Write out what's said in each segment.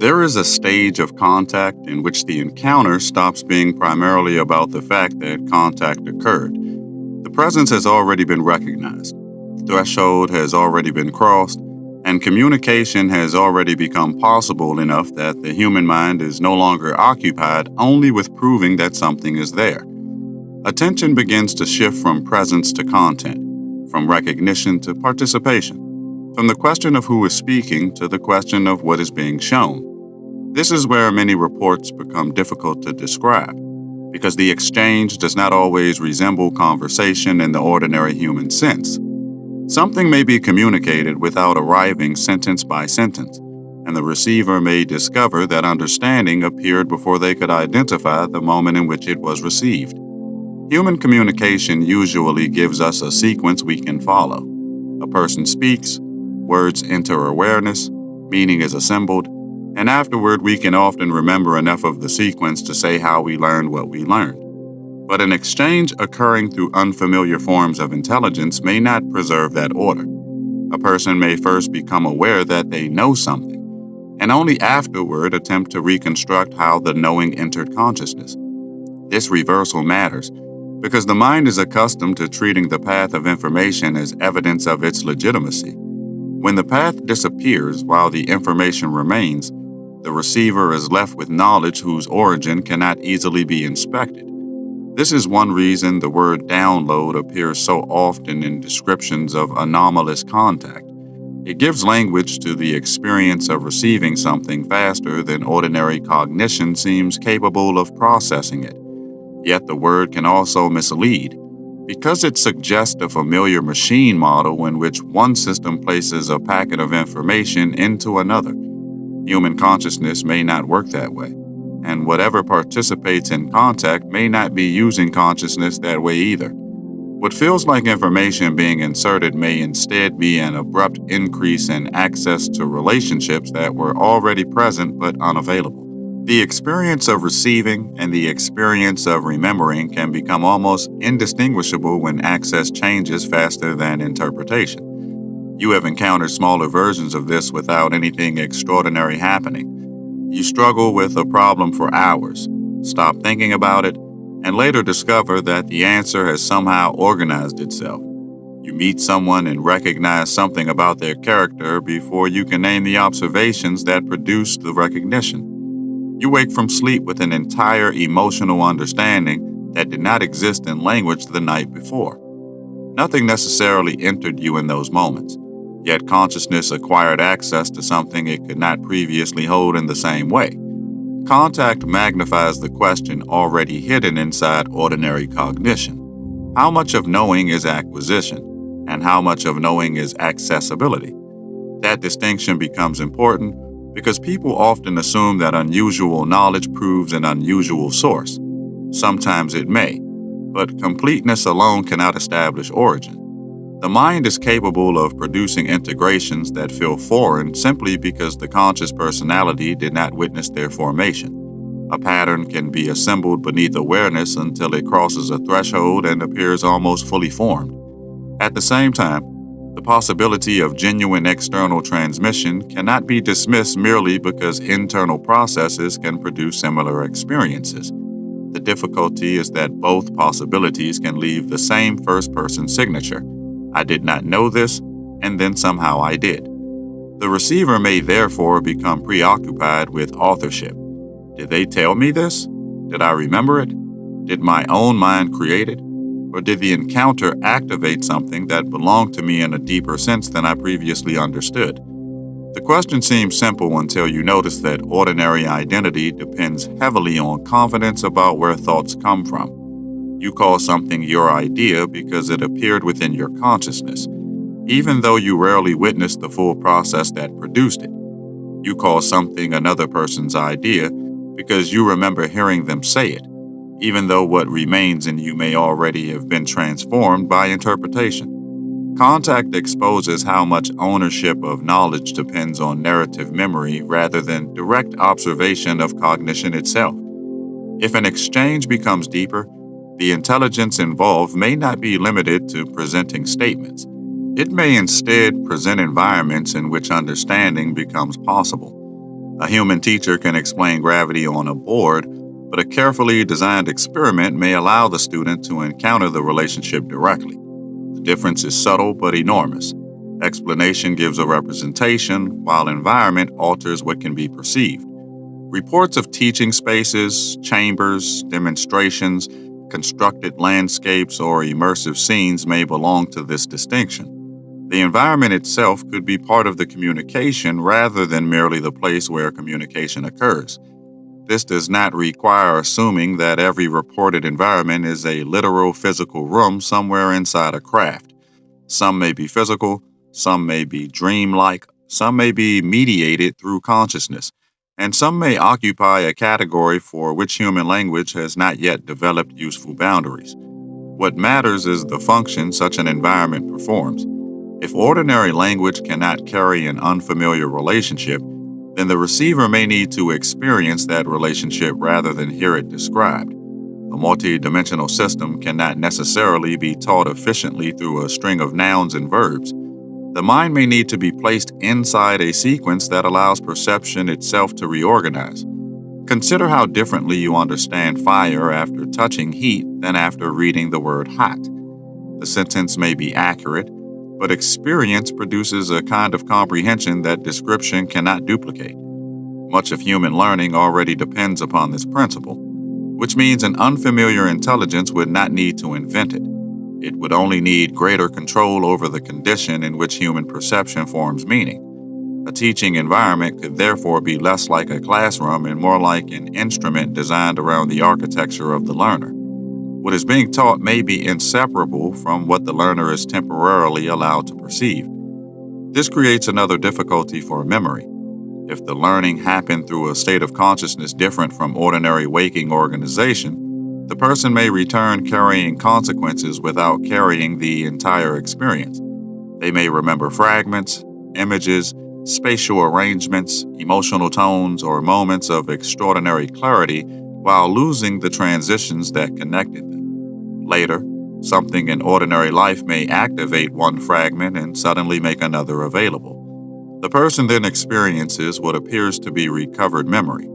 There is a stage of contact in which the encounter stops being primarily about the fact that contact occurred. The presence has already been recognized, the threshold has already been crossed, and communication has already become possible enough that the human mind is no longer occupied only with proving that something is there. Attention begins to shift from presence to content, from recognition to participation, from the question of who is speaking to the question of what is being shown. This is where many reports become difficult to describe, because the exchange does not always resemble conversation in the ordinary human sense. Something may be communicated without arriving sentence by sentence, and the receiver may discover that understanding appeared before they could identify the moment in which it was received. Human communication usually gives us a sequence we can follow. A person speaks, words enter awareness, meaning is assembled, and afterward we can often remember enough of the sequence to say how we learned what we learned. But an exchange occurring through unfamiliar forms of intelligence may not preserve that order. A person may first become aware that they know something, and only afterward attempt to reconstruct how the knowing entered consciousness. This reversal matters because the mind is accustomed to treating the path of information as evidence of its legitimacy. When the path disappears while the information remains, the receiver is left with knowledge whose origin cannot easily be inspected. This is one reason the word download appears so often in descriptions of anomalous contact. It gives language to the experience of receiving something faster than ordinary cognition seems capable of processing it. Yet the word can also mislead, because it suggests a familiar machine model in which one system places a packet of information into another. Human consciousness may not work that way, and whatever participates in contact may not be using consciousness that way either. What feels like information being inserted may instead be an abrupt increase in access to relationships that were already present but unavailable. The experience of receiving and the experience of remembering can become almost indistinguishable when access changes faster than interpretation. You have encountered smaller versions of this without anything extraordinary happening. You struggle with a problem for hours, stop thinking about it, and later discover that the answer has somehow organized itself. You meet someone and recognize something about their character before you can name the observations that produced the recognition. You wake from sleep with an entire emotional understanding that did not exist in language the night before. Nothing necessarily entered you in those moments, yet consciousness acquired access to something it could not previously hold in the same way. Contact magnifies the question already hidden inside ordinary cognition. How much of knowing is acquisition, and how much of knowing is accessibility? That distinction becomes important because people often assume that unusual knowledge proves an unusual source. Sometimes it may, but completeness alone cannot establish origin. The mind is capable of producing integrations that feel foreign simply because the conscious personality did not witness their formation. A pattern can be assembled beneath awareness until it crosses a threshold and appears almost fully formed. At the same time, the possibility of genuine external transmission cannot be dismissed merely because internal processes can produce similar experiences. The difficulty is that both possibilities can leave the same first-person signature. I did not know this, and then somehow I did. The receiver may therefore become preoccupied with authorship. Did they tell me this? Did I remember it? Did my own mind create it? Or did the encounter activate something that belonged to me in a deeper sense than I previously understood? The question seems simple until you notice that ordinary identity depends heavily on confidence about where thoughts come from. You call something your idea because it appeared within your consciousness, even though you rarely witnessed the full process that produced it. You call something another person's idea because you remember hearing them say it, even though what remains in you may already have been transformed by interpretation. Contact exposes how much ownership of knowledge depends on narrative memory rather than direct observation of cognition itself. If an exchange becomes deeper, the intelligence involved may not be limited to presenting statements. It may instead present environments in which understanding becomes possible. A human teacher can explain gravity on a board, but a carefully designed experiment may allow the student to encounter the relationship directly. The difference is subtle but enormous. Explanation gives a representation, while environment alters what can be perceived. Reports of teaching spaces, chambers, demonstrations, constructed landscapes, or immersive scenes may belong to this distinction. The environment itself could be part of the communication rather than merely the place where communication occurs. This does not require assuming that every reported environment is a literal physical room somewhere inside a craft. Some may be physical, some may be dreamlike, some may be mediated through consciousness, and some may occupy a category for which human language has not yet developed useful boundaries. What matters is the function such an environment performs. If ordinary language cannot carry an unfamiliar relationship, then the receiver may need to experience that relationship rather than hear it described. A multi-dimensional system cannot necessarily be taught efficiently through a string of nouns and verbs. The mind may need to be placed inside a sequence that allows perception itself to reorganize. Consider how differently you understand fire after touching heat than after reading the word hot. The sentence may be accurate, but experience produces a kind of comprehension that description cannot duplicate. Much of human learning already depends upon this principle, which means an unfamiliar intelligence would not need to invent it. It would only need greater control over the condition in which human perception forms meaning. A teaching environment could therefore be less like a classroom and more like an instrument designed around the architecture of the learner. What is being taught may be inseparable from what the learner is temporarily allowed to perceive. This creates another difficulty for memory. If the learning happened through a state of consciousness different from ordinary waking organization, the person may return carrying consequences without carrying the entire experience. They may remember fragments, images, spatial arrangements, emotional tones, or moments of extraordinary clarity while losing the transitions that connected them. Later, something in ordinary life may activate one fragment and suddenly make another available. The person then experiences what appears to be recovered memory,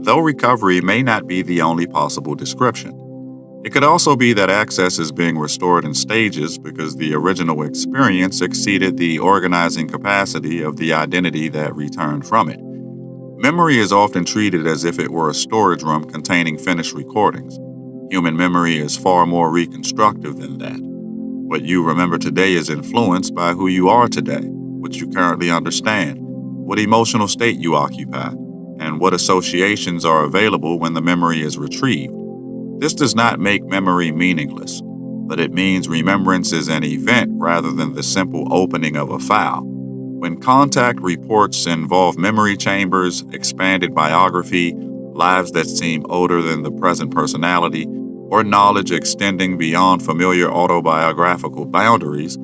though recovery may not be the only possible description. It could also be that access is being restored in stages because the original experience exceeded the organizing capacity of the identity that returned from it. Memory is often treated as if it were a storage room containing finished recordings. Human memory is far more reconstructive than that. What you remember today is influenced by who you are today, what you currently understand, what emotional state you occupy, and what associations are available when the memory is retrieved. This does not make memory meaningless, but it means remembrance is an event rather than the simple opening of a file. When contact reports involve memory chambers, expanded biography, lives that seem older than the present personality, or knowledge extending beyond familiar autobiographical boundaries,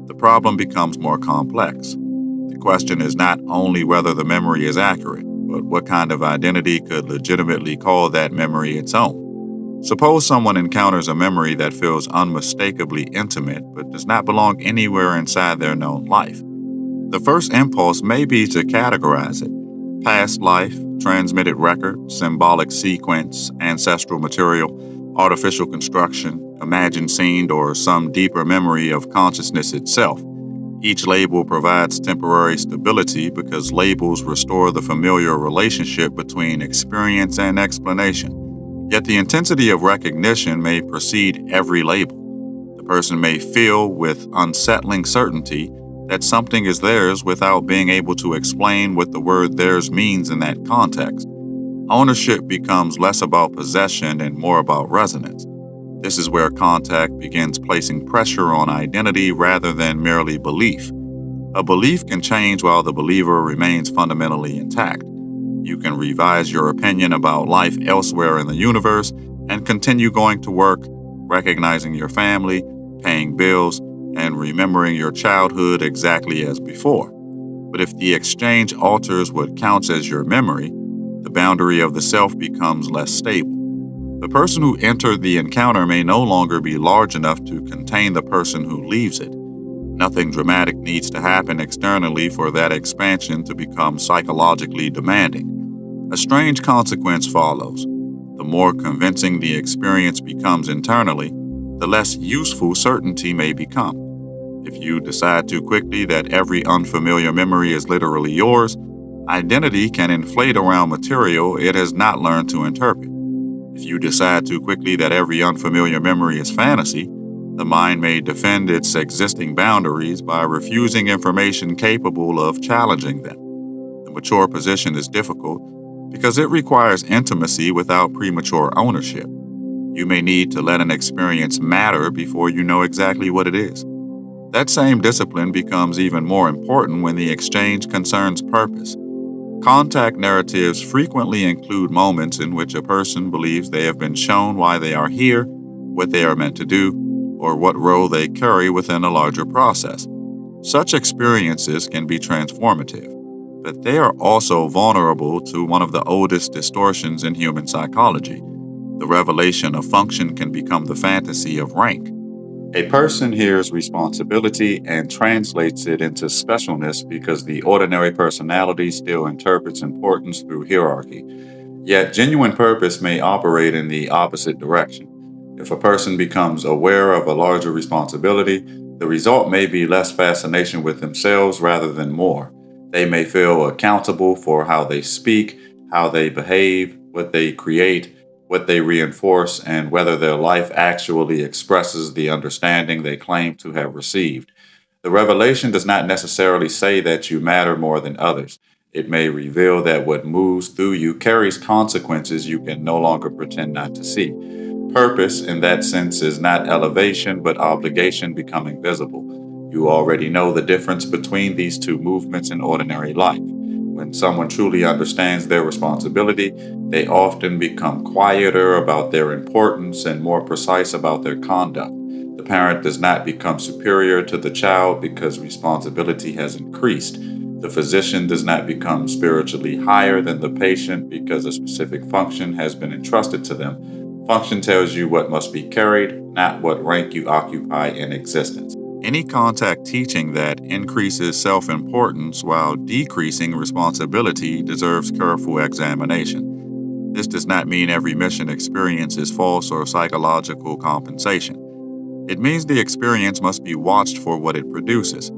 the problem becomes more complex. The question is not only whether the memory is accurate, but what kind of identity could legitimately call that memory its own. Suppose someone encounters a memory that feels unmistakably intimate but does not belong anywhere inside their known life. The first impulse may be to categorize it: past life, transmitted record, symbolic sequence, ancestral material, artificial construction, imagined scene, or some deeper memory of consciousness itself. Each label provides temporary stability because labels restore the familiar relationship between experience and explanation. Yet the intensity of recognition may precede every label. The person may feel with unsettling certainty that something is theirs without being able to explain what the word theirs means in that context. Ownership becomes less about possession and more about resonance. This is where contact begins placing pressure on identity rather than merely belief. A belief can change while the believer remains fundamentally intact. You can revise your opinion about life elsewhere in the universe and continue going to work, recognizing your family, paying bills, and remembering your childhood exactly as before. But if the exchange alters what counts as your memory, the boundary of the self becomes less stable. The person who entered the encounter may no longer be large enough to contain the person who leaves it. Nothing dramatic needs to happen externally for that expansion to become psychologically demanding. A strange consequence follows. The more convincing the experience becomes internally, the less useful certainty may become. If you decide too quickly that every unfamiliar memory is literally yours, identity can inflate around material it has not learned to interpret. If you decide too quickly that every unfamiliar memory is fantasy, the mind may defend its existing boundaries by refusing information capable of challenging them. The mature position is difficult because it requires intimacy without premature ownership. You may need to let an experience matter before you know exactly what it is. That same discipline becomes even more important when the exchange concerns purpose. Contact narratives frequently include moments in which a person believes they have been shown why they are here, what they are meant to do, or what role they carry within a larger process. Such experiences can be transformative, but they are also vulnerable to one of the oldest distortions in human psychology. The revelation of function can become the fantasy of rank. A person hears responsibility and translates it into specialness because the ordinary personality still interprets importance through hierarchy. Yet, genuine purpose may operate in the opposite direction. If a person becomes aware of a larger responsibility, the result may be less fascination with themselves rather than more. They may feel accountable for how they speak, how they behave, what they create, what they reinforce, and whether their life actually expresses the understanding they claim to have received. The revelation does not necessarily say that you matter more than others. It may reveal that what moves through you carries consequences you can no longer pretend not to see. Purpose, in that sense, is not elevation but obligation becoming visible. You already know the difference between these two movements in ordinary life. When someone truly understands their responsibility, they often become quieter about their importance and more precise about their conduct. The parent does not become superior to the child because responsibility has increased. The physician does not become spiritually higher than the patient because a specific function has been entrusted to them. Function tells you what must be carried, not what rank you occupy in existence. Any contact teaching that increases self importance while decreasing responsibility deserves careful examination. This does not mean every mission experience is false or psychological compensation. It means the experience must be watched for what it produces.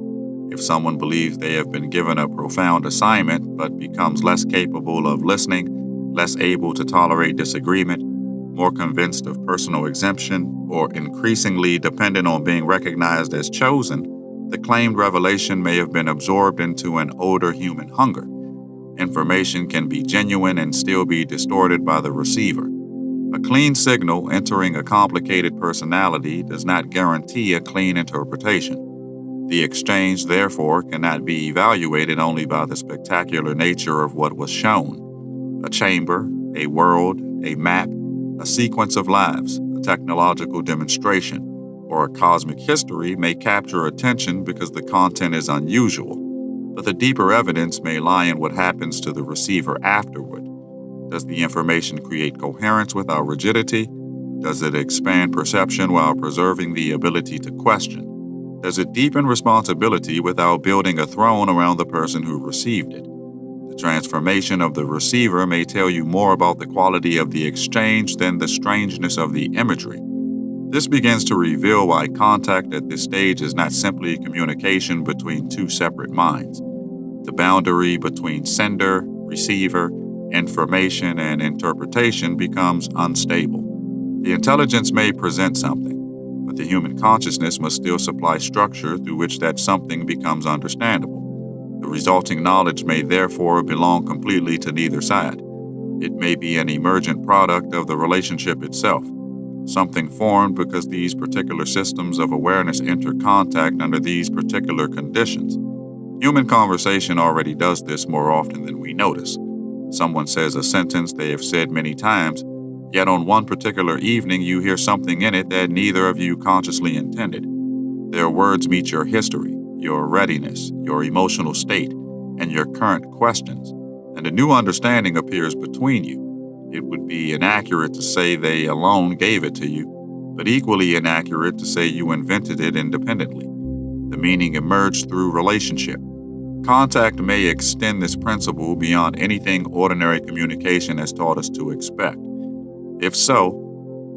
If someone believes they have been given a profound assignment but becomes less capable of listening, less able to tolerate disagreement, more convinced of personal exemption, or increasingly dependent on being recognized as chosen, the claimed revelation may have been absorbed into an older human hunger. Information can be genuine and still be distorted by the receiver. A clean signal entering a complicated personality does not guarantee a clean interpretation. The exchange, therefore, cannot be evaluated only by the spectacular nature of what was shown. A chamber, a world, a map, a sequence of lives, a technological demonstration, or a cosmic history may capture attention because the content is unusual, but the deeper evidence may lie in what happens to the receiver afterward. Does the information create coherence without rigidity? Does it expand perception while preserving the ability to question? Does it deepen responsibility without building a throne around the person who received it? The transformation of the receiver may tell you more about the quality of the exchange than the strangeness of the imagery. This begins to reveal why contact at this stage is not simply communication between two separate minds. The boundary between sender, receiver, information, and interpretation becomes unstable. The intelligence may present something, but the human consciousness must still supply structure through which that something becomes understandable. The resulting knowledge may therefore belong completely to neither side. It may be an emergent product of the relationship itself, something formed because these particular systems of awareness enter contact under these particular conditions. Human conversation already does this more often than we notice. Someone says a sentence they have said many times, yet on one particular evening you hear something in it that neither of you consciously intended. Their words meet your history, your readiness, your emotional state, and your current questions, and a new understanding appears between you. It would be inaccurate to say they alone gave it to you, but equally inaccurate to say you invented it independently. The meaning emerged through relationship. Contact may extend this principle beyond anything ordinary communication has taught us to expect. If so,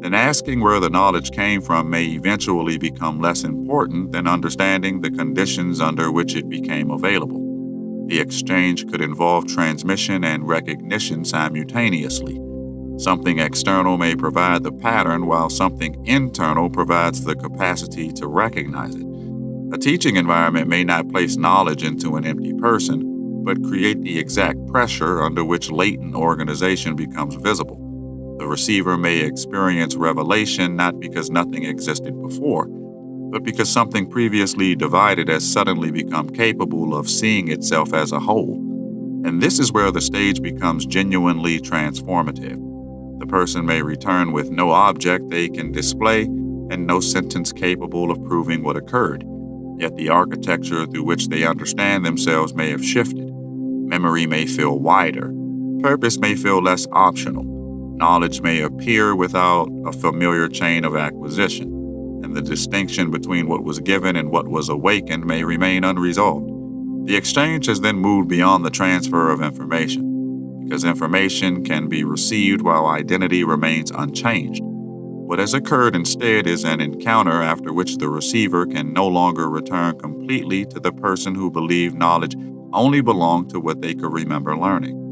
then asking where the knowledge came from may eventually become less important than understanding the conditions under which it became available. The exchange could involve transmission and recognition simultaneously. Something external may provide the pattern, while something internal provides the capacity to recognize it. A teaching environment may not place knowledge into an empty person, but create the exact pressure under which latent organization becomes visible. The receiver may experience revelation not because nothing existed before, but because something previously divided has suddenly become capable of seeing itself as a whole. And this is where the stage becomes genuinely transformative. The person may return with no object they can display and no sentence capable of proving what occurred. Yet the architecture through which they understand themselves may have shifted. Memory may feel wider. Purpose may feel less optional. Knowledge may appear without a familiar chain of acquisition, and the distinction between what was given and what was awakened may remain unresolved. The exchange has then moved beyond the transfer of information, because information can be received while identity remains unchanged. What has occurred instead is an encounter after which the receiver can no longer return completely to the person who believed knowledge only belonged to what they could remember learning.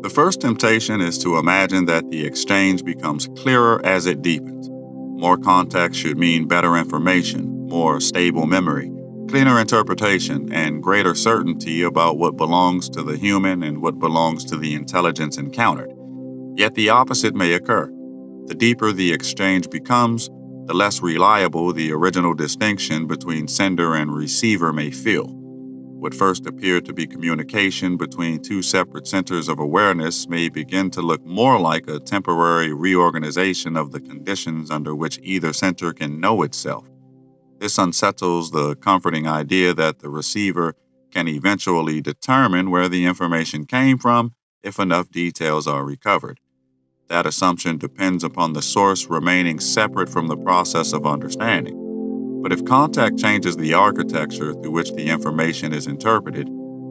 The first temptation is to imagine that the exchange becomes clearer as it deepens. More context should mean better information, more stable memory, cleaner interpretation, and greater certainty about what belongs to the human and what belongs to the intelligence encountered. Yet the opposite may occur. The deeper the exchange becomes, the less reliable the original distinction between sender and receiver may feel. What first appeared to be communication between two separate centers of awareness may begin to look more like a temporary reorganization of the conditions under which either center can know itself. This unsettles the comforting idea that the receiver can eventually determine where the information came from if enough details are recovered. That assumption depends upon the source remaining separate from the process of understanding. But if contact changes the architecture through which the information is interpreted,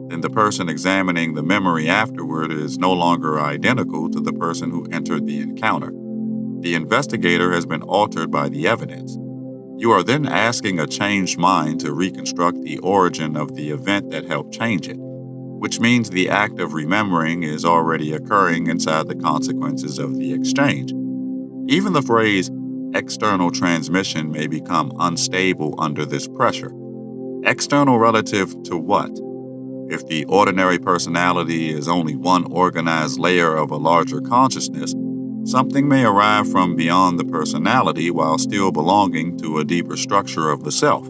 then the person examining the memory afterward is no longer identical to the person who entered the encounter. The investigator has been altered by the evidence. You are then asking a changed mind to reconstruct the origin of the event that helped change it, which means the act of remembering is already occurring inside the consequences of the exchange. Even the phrase external transmission may become unstable under this pressure. External relative to what? If the ordinary personality is only one organized layer of a larger consciousness, something may arrive from beyond the personality while still belonging to a deeper structure of the self.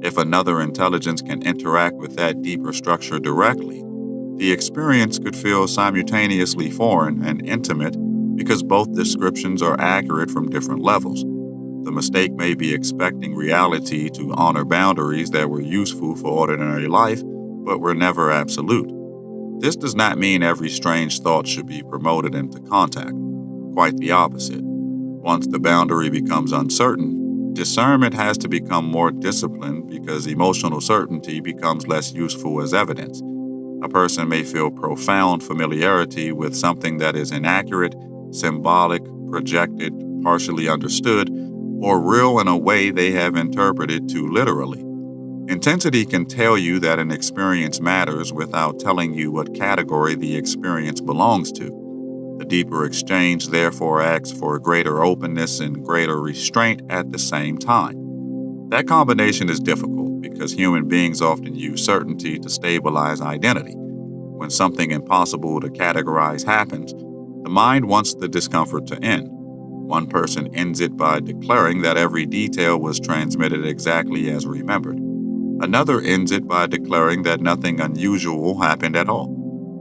If another intelligence can interact with that deeper structure directly, the experience could feel simultaneously foreign and intimate because both descriptions are accurate from different levels. The mistake may be expecting reality to honor boundaries that were useful for ordinary life, but were never absolute. This does not mean every strange thought should be promoted into contact. Quite the opposite. Once the boundary becomes uncertain, discernment has to become more disciplined because emotional certainty becomes less useful as evidence. A person may feel profound familiarity with something that is inaccurate, symbolic, projected, partially understood, or real in a way they have interpreted too literally. Intensity can tell you that an experience matters without telling you what category the experience belongs to. The deeper exchange therefore asks for greater openness and greater restraint at the same time. That combination is difficult because human beings often use certainty to stabilize identity. When something impossible to categorize happens, the mind wants the discomfort to end. One person ends it by declaring that every detail was transmitted exactly as remembered. Another ends it by declaring that nothing unusual happened at all.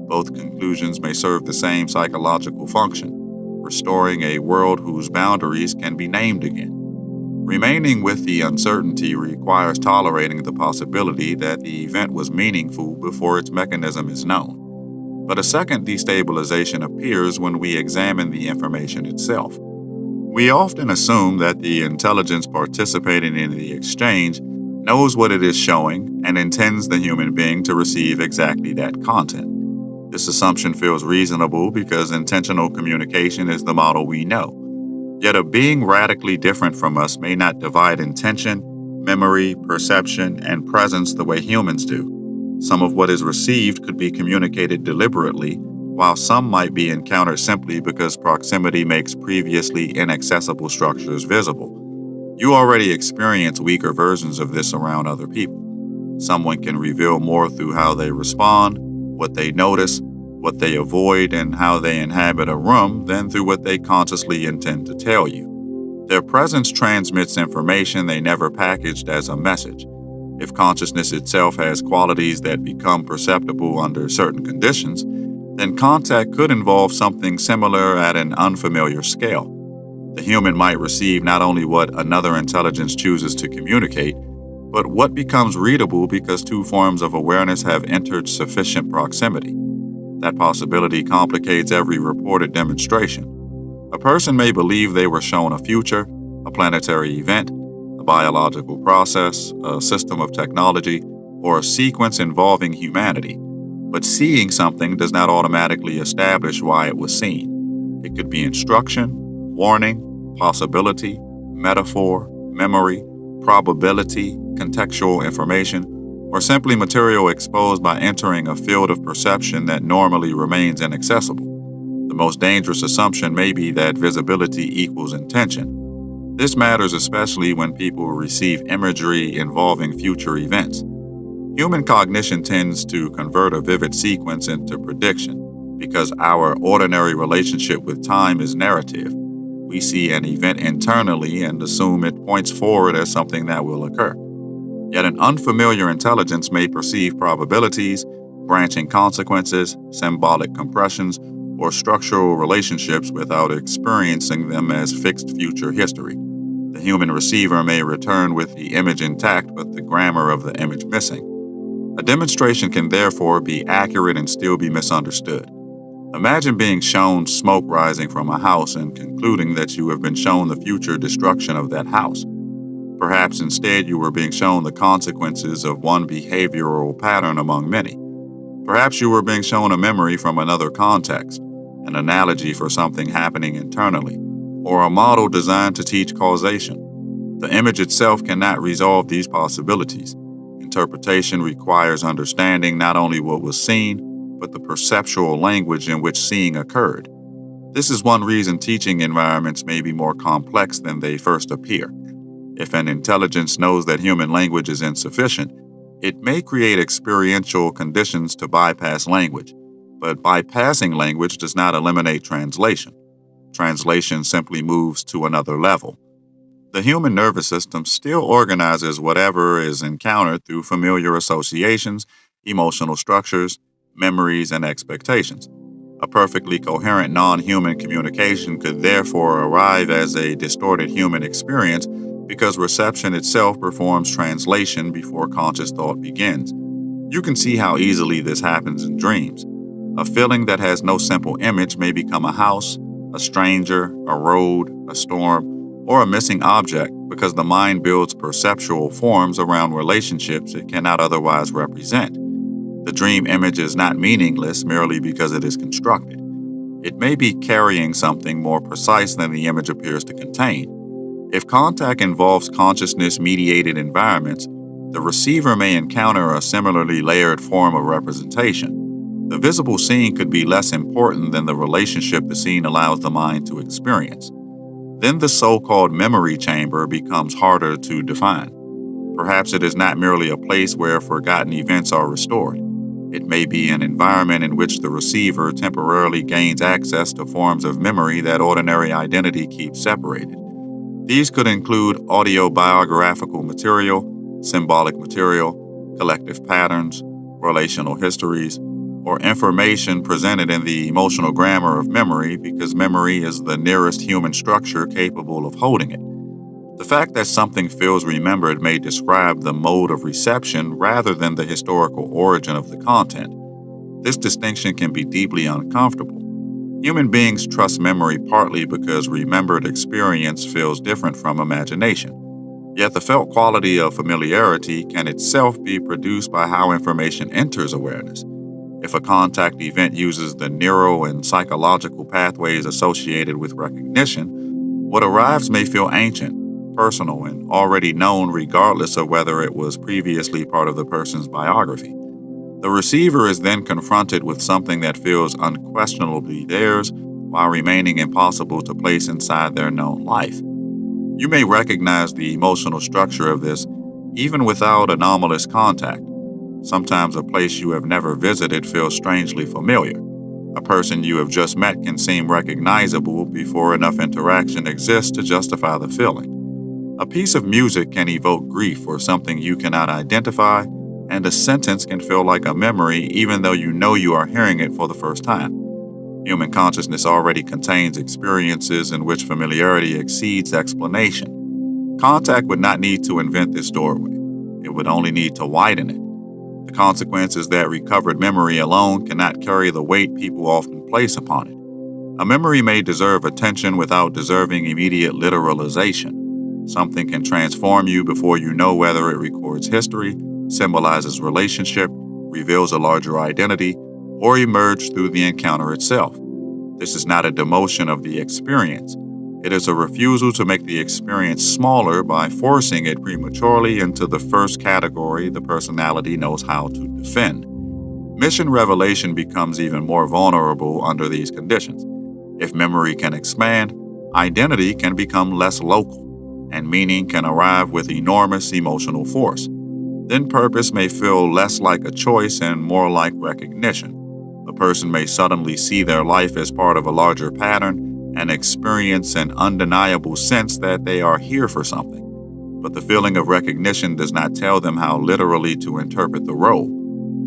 Both conclusions may serve the same psychological function, restoring a world whose boundaries can be named again. Remaining with the uncertainty requires tolerating the possibility that the event was meaningful before its mechanism is known. But a second destabilization appears when we examine the information itself. We often assume that the intelligence participating in the exchange knows what it is showing and intends the human being to receive exactly that content. This assumption feels reasonable because intentional communication is the model we know. Yet a being radically different from us may not divide intention, memory, perception, and presence the way humans do. Some of what is received could be communicated deliberately, while some might be encountered simply because proximity makes previously inaccessible structures visible. You already experience weaker versions of this around other people. Someone can reveal more through how they respond, what they notice, what they avoid, and how they inhabit a room than through what they consciously intend to tell you. Their presence transmits information they never packaged as a message. If consciousness itself has qualities that become perceptible under certain conditions, then contact could involve something similar at an unfamiliar scale. The human might receive not only what another intelligence chooses to communicate, but what becomes readable because two forms of awareness have entered sufficient proximity. That possibility complicates every reported demonstration. A person may believe they were shown a future, a planetary event, a biological process, a system of technology, or a sequence involving humanity. But seeing something does not automatically establish why it was seen. It could be instruction, warning, possibility, metaphor, memory, probability, contextual information, or simply material exposed by entering a field of perception that normally remains inaccessible. The most dangerous assumption may be that visibility equals intention. This matters especially when people receive imagery involving future events. Human cognition tends to convert a vivid sequence into prediction because our ordinary relationship with time is narrative. We see an event internally and assume it points forward as something that will occur. Yet an unfamiliar intelligence may perceive probabilities, branching consequences, symbolic compressions, or structural relationships without experiencing them as fixed future history. The human receiver may return with the image intact but the grammar of the image missing. A demonstration can therefore be accurate and still be misunderstood. Imagine being shown smoke rising from a house and concluding that you have been shown the future destruction of that house. Perhaps instead you were being shown the consequences of one behavioral pattern among many. Perhaps you were being shown a memory from another context, an analogy for something happening internally, or a model designed to teach causation. The image itself cannot resolve these possibilities. Interpretation requires understanding not only what was seen, but the perceptual language in which seeing occurred. This is one reason teaching environments may be more complex than they first appear. If an intelligence knows that human language is insufficient, it may create experiential conditions to bypass language. But bypassing language does not eliminate translation. Translation simply moves to another level. The human nervous system still organizes whatever is encountered through familiar associations, emotional structures, memories, and expectations. A perfectly coherent non-human communication could therefore arrive as a distorted human experience because reception itself performs translation before conscious thought begins. You can see how easily this happens in dreams. A feeling that has no simple image may become a house, a stranger, a road, a storm, or a missing object because the mind builds perceptual forms around relationships it cannot otherwise represent. The dream image is not meaningless merely because it is constructed. It may be carrying something more precise than the image appears to contain. If contact involves consciousness mediated environments, the receiver may encounter a similarly layered form of representation. The visible scene could be less important than the relationship the scene allows the mind to experience. Then the so called memory chamber becomes harder to define. Perhaps it is not merely a place where forgotten events are restored. It may be an environment in which the receiver temporarily gains access to forms of memory that ordinary identity keeps separated. These could include autobiographical material, symbolic material, collective patterns, relational histories, or information presented in the emotional grammar of memory because memory is the nearest human structure capable of holding it. The fact that something feels remembered may describe the mode of reception rather than the historical origin of the content. This distinction can be deeply uncomfortable. Human beings trust memory partly because remembered experience feels different from imagination. Yet the felt quality of familiarity can itself be produced by how information enters awareness. If a contact event uses the neural and psychological pathways associated with recognition, what arrives may feel ancient, personal, and already known regardless of whether it was previously part of the person's biography. The receiver is then confronted with something that feels unquestionably theirs while remaining impossible to place inside their known life. You may recognize the emotional structure of this even without anomalous contact. Sometimes a place you have never visited feels strangely familiar. A person you have just met can seem recognizable before enough interaction exists to justify the feeling. A piece of music can evoke grief for something you cannot identify, and a sentence can feel like a memory even though you know you are hearing it for the first time. Human consciousness already contains experiences in which familiarity exceeds explanation. Contact would not need to invent this doorway. It would only need to widen it. The consequence is that recovered memory alone cannot carry the weight people often place upon it. A memory may deserve attention without deserving immediate literalization. Something can transform you before you know whether it records history, symbolizes relationship, reveals a larger identity, or emerged through the encounter itself. This is not a demotion of the experience. It is a refusal to make the experience smaller by forcing it prematurely into the first category the personality knows how to defend. Mission revelation becomes even more vulnerable under these conditions. If memory can expand, identity can become less local, and meaning can arrive with enormous emotional force. Then purpose may feel less like a choice and more like recognition. A person may suddenly see their life as part of a larger pattern and experience an undeniable sense that they are here for something. But the feeling of recognition does not tell them how literally to interpret the role.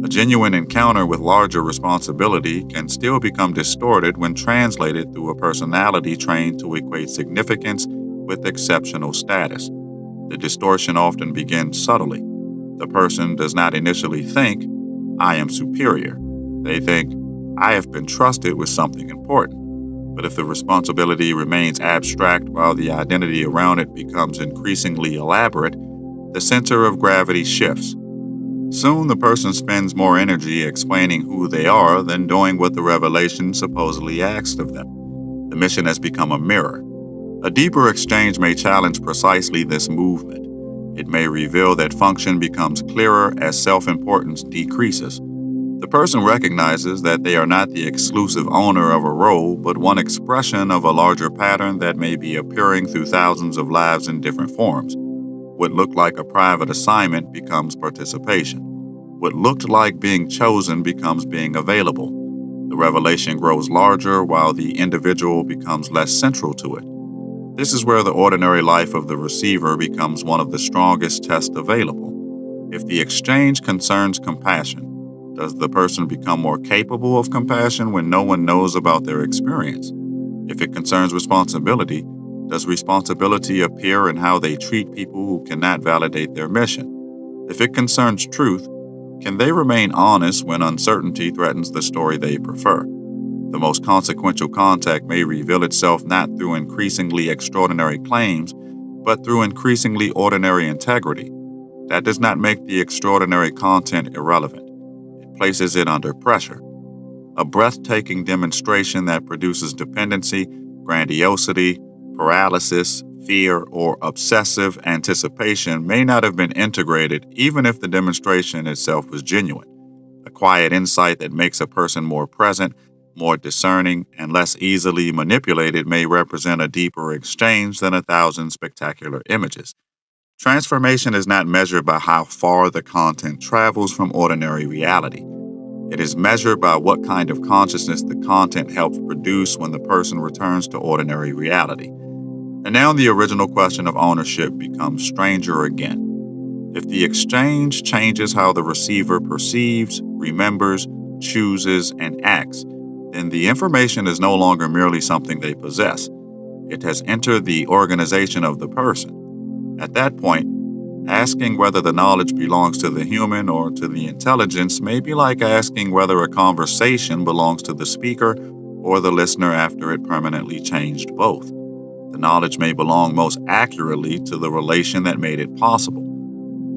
A genuine encounter with larger responsibility can still become distorted when translated through a personality trained to equate significance with exceptional status. The distortion often begins subtly. The person does not initially think, I am superior. They think, I have been trusted with something important. But if the responsibility remains abstract while the identity around it becomes increasingly elaborate, the center of gravity shifts. Soon the person spends more energy explaining who they are than doing what the revelation supposedly asked of them. The mission has become a mirror. A deeper exchange may challenge precisely this movement. It may reveal that function becomes clearer as self-importance decreases. The person recognizes that they are not the exclusive owner of a role, but one expression of a larger pattern that may be appearing through thousands of lives in different forms. What looked like a private assignment becomes participation. What looked like being chosen becomes being available. The revelation grows larger while the individual becomes less central to it. This is where the ordinary life of the receiver becomes one of the strongest tests available. If the exchange concerns compassion, does the person become more capable of compassion when no one knows about their experience? If it concerns responsibility, does responsibility appear in how they treat people who cannot validate their mission? If it concerns truth, can they remain honest when uncertainty threatens the story they prefer? The most consequential contact may reveal itself not through increasingly extraordinary claims, but through increasingly ordinary integrity. That does not make the extraordinary content irrelevant. It places it under pressure. A breathtaking demonstration that produces dependency, grandiosity, paralysis, fear, or obsessive anticipation may not have been integrated even if the demonstration itself was genuine. A quiet insight that makes a person more present, more discerning, and less easily manipulated may represent a deeper exchange than 1,000 spectacular images. Transformation is not measured by how far the content travels from ordinary reality. It is measured by what kind of consciousness the content helps produce when the person returns to ordinary reality. And now the original question of ownership becomes stranger again. If the exchange changes how the receiver perceives, remembers, chooses, and acts, then the information is no longer merely something they possess. It has entered the organization of the person. At that point, asking whether the knowledge belongs to the human or to the intelligence may be like asking whether a conversation belongs to the speaker or the listener after it permanently changed both. The knowledge may belong most accurately to the relation that made it possible.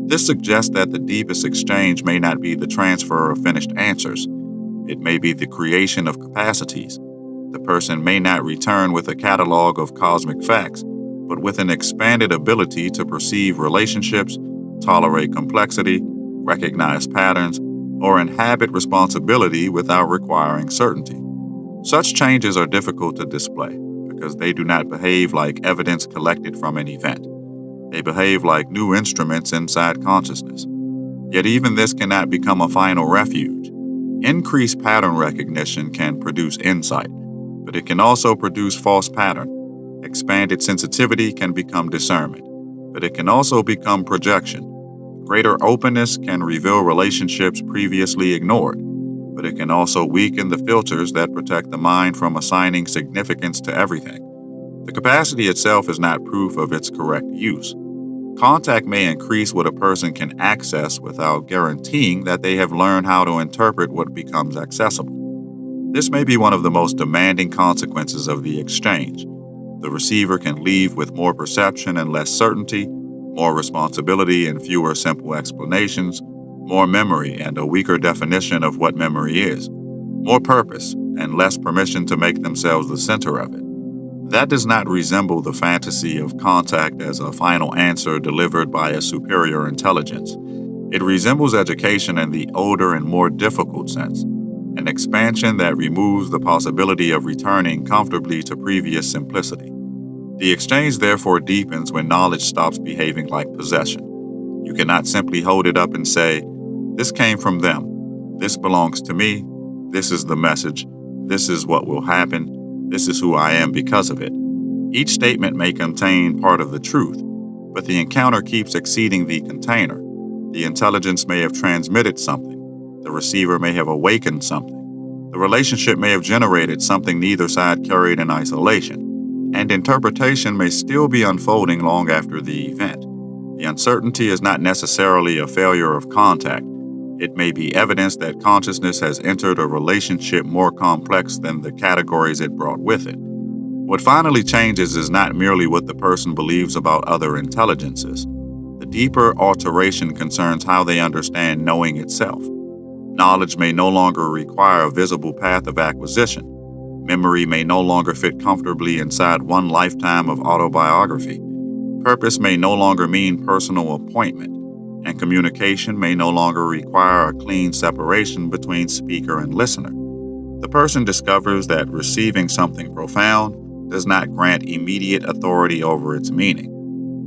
This suggests that the deepest exchange may not be the transfer of finished answers. It may be the creation of capacities. The person may not return with a catalog of cosmic facts, but with an expanded ability to perceive relationships, tolerate complexity, recognize patterns, or inhabit responsibility without requiring certainty. Such changes are difficult to display because they do not behave like evidence collected from an event. They behave like new instruments inside consciousness. Yet even this cannot become a final refuge. Increased pattern recognition can produce insight, but it can also produce false pattern. Expanded sensitivity can become discernment, but it can also become projection. Greater openness can reveal relationships previously ignored, but it can also weaken the filters that protect the mind from assigning significance to everything. The capacity itself is not proof of its correct use. Contact may increase what a person can access without guaranteeing that they have learned how to interpret what becomes accessible. This may be one of the most demanding consequences of the exchange. The receiver can leave with more perception and less certainty, more responsibility and fewer simple explanations, more memory and a weaker definition of what memory is, more purpose and less permission to make themselves the center of it. That does not resemble the fantasy of contact as a final answer delivered by a superior intelligence. It resembles education in the older and more difficult sense, an expansion that removes the possibility of returning comfortably to previous simplicity. The exchange therefore deepens when knowledge stops behaving like possession. You cannot simply hold it up and say, "This came from them. This belongs to me. This is the message. This is what will happen. This is who I am because of it." Each statement may contain part of the truth, but the encounter keeps exceeding the container. The intelligence may have transmitted something. The receiver may have awakened something. The relationship may have generated something neither side carried in isolation, and interpretation may still be unfolding long after the event. The uncertainty is not necessarily a failure of contact. It may be evidence that consciousness has entered a relationship more complex than the categories it brought with it. What finally changes is not merely what the person believes about other intelligences. The deeper alteration concerns how they understand knowing itself. Knowledge may no longer require a visible path of acquisition. Memory may no longer fit comfortably inside one lifetime of autobiography. Purpose may no longer mean personal appointment, and communication may no longer require a clean separation between speaker and listener. The person discovers that receiving something profound does not grant immediate authority over its meaning.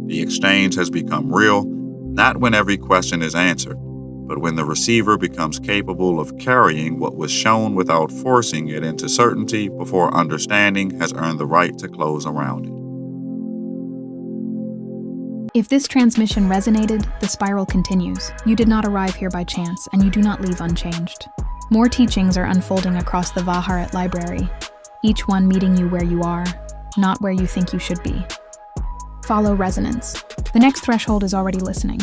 The exchange has become real, not when every question is answered, but when the receiver becomes capable of carrying what was shown without forcing it into certainty before understanding has earned the right to close around it. If this transmission resonated, the spiral continues. You did not arrive here by chance, and you do not leave unchanged. More teachings are unfolding across the Vaharat library, each one meeting you where you are, not where you think you should be. Follow resonance. The next threshold is already listening.